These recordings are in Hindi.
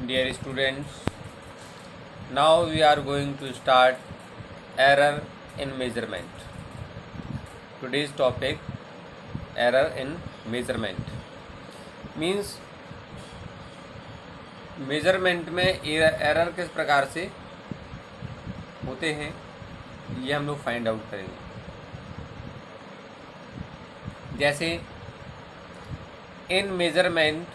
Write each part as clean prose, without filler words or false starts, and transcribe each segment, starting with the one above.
Dear students, now we are going to start error in measurement. Today's topic error in measurement means measurement में एरर किस प्रकार से होते हैं ये हम लोग फाइंड आउट करेंगे। जैसे इन measurement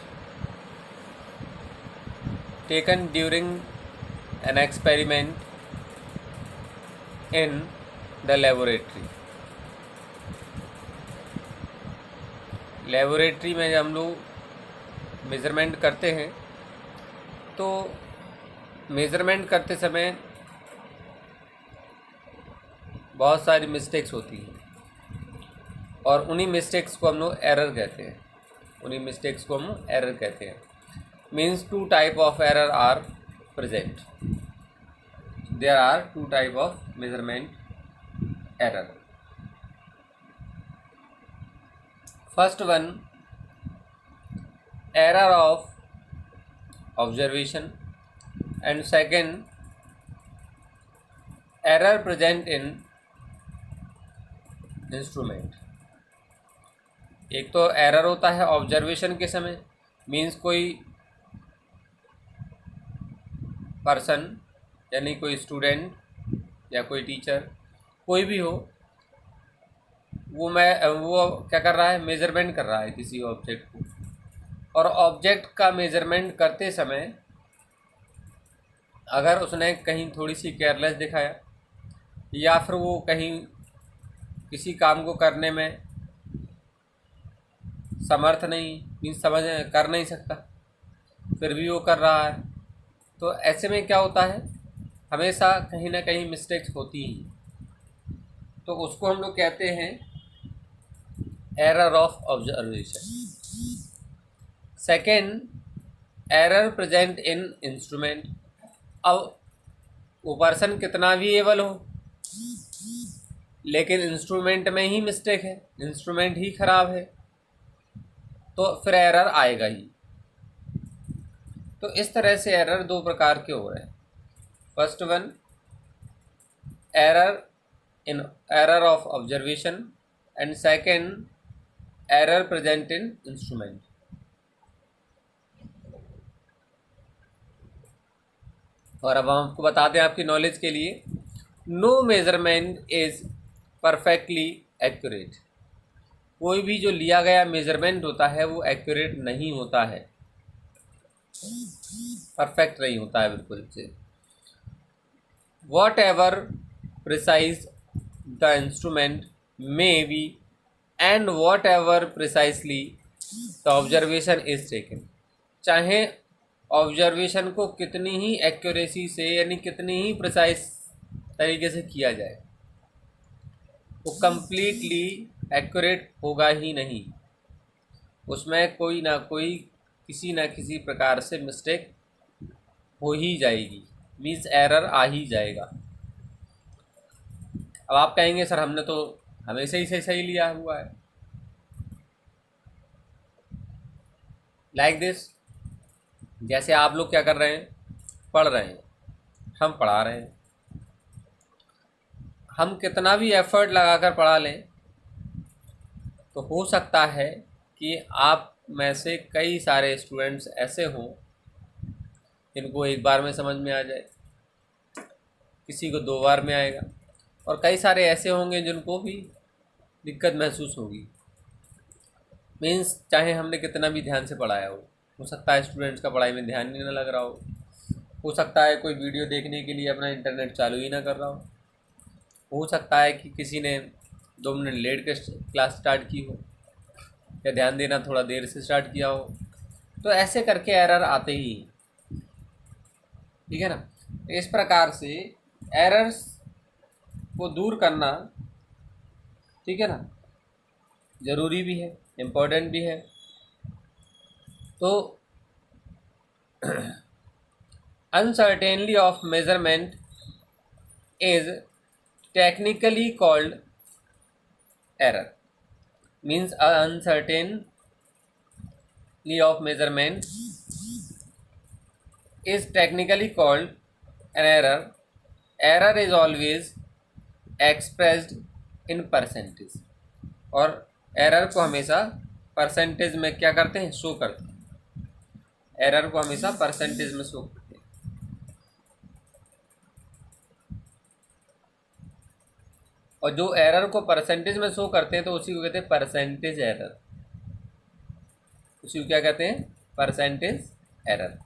taken during an experiment in the laboratory। Laboratory में जब हम लोग मेज़रमेंट करते हैं तो मेज़रमेंट करते समय बहुत सारी मिस्टेक्स होती हैं और उन्हीं मिस्टेक्स को हम लोग एरर कहते हैं। Means two type of error are present. There are two type of measurement error. First one, error of observation, and second, error present in instrument। एक तो एरर होता है ऑब्जर्वेशन के समय, मीन्स कोई पर्सन यानी कोई स्टूडेंट या कोई टीचर कोई भी हो, वो क्या कर रहा है, मेज़रमेंट कर रहा है किसी ऑब्जेक्ट को, और ऑब्जेक्ट का मेज़रमेंट करते समय अगर उसने कहीं थोड़ी सी केयरलेस दिखाया या फिर वो कहीं किसी काम को करने में समर्थ नहीं, मीन्स कर नहीं सकता, फिर भी वो कर रहा है, तो ऐसे में क्या होता है, हमेशा कहीं ना कहीं मिस्टेक्स होती ही, तो उसको हम लोग कहते हैं error of observation. Second, error present in instrument. अब वो पर्सन कितना भी एबल हो लेकिन इंस्ट्रूमेंट में ही मिस्टेक है, इंस्ट्रूमेंट ही ख़राब है, तो फिर एरर आएगा ही। तो इस तरह से एरर दो प्रकार के हो रहे हैं। First one, error of observation, and second, error present in instrument. और अब हम आपको बताते हैं आपकी नॉलेज के लिए, no measurement is perfectly accurate. कोई भी जो लिया गया मेजरमेंट होता है वो एक्यूरेट नहीं होता है, परफेक्ट नहीं होता है बिल्कुल से। What ever precise the instrument may be and what ever precisely the observation is taken. चाहे ऑब्जर्वेशन को कितनी ही एक्यूरेसी से यानी कितनी ही प्रिसाइज तरीके से किया जाए, वो कंप्लीटली एक्यूरेट होगा ही नहीं, उसमें कोई ना कोई किसी न किसी प्रकार से मिस्टेक हो ही जाएगी, मीन्स एरर आ ही जाएगा। अब आप कहेंगे सर हमने तो हमेशा ही सही लिया हुआ है। लाइक दिस, जैसे आप लोग क्या कर रहे हैं, पढ़ रहे हैं, हम पढ़ा रहे हैं, हम कितना भी एफर्ट लगाकर पढ़ा लें तो हो सकता है कि आप में से कई सारे स्टूडेंट्स ऐसे हों जिनको एक बार में समझ में आ जाए, किसी को 2 बार में आएगा, और कई सारे ऐसे होंगे जिनको भी दिक्कत महसूस होगी। मीन्स चाहे हमने कितना भी ध्यान से पढ़ाया हो सकता है स्टूडेंट्स का पढ़ाई में ध्यान ही ना लग रहा हो सकता है कोई वीडियो देखने के लिए अपना इंटरनेट चालू ही ना कर रहा हो सकता है कि किसी ने 2 मिनट लेट के क्लास स्टार्ट की हो, या ध्यान देना थोड़ा देर से स्टार्ट किया हो, तो ऐसे करके एरर आते ही, ठीक है ना। इस प्रकार से एरर्स को दूर करना, ठीक है ना, ज़रूरी भी है, इम्पोर्टेंट भी है। तो uncertainly of measurement is technically called error. Means uncertainty of measurement is technically called an error. Error is always expressed in percentage. और एरर को हमेशा परसेंटेज में क्या करते हैं, शो करते हैं। एरर को हमेशा परसेंटेज में शो करते हैं। और जो एरर को परसेंटेज में शो करते हैं तो उसी को कहते हैं परसेंटेज एरर। उसी को क्या कहते हैं, परसेंटेज एरर।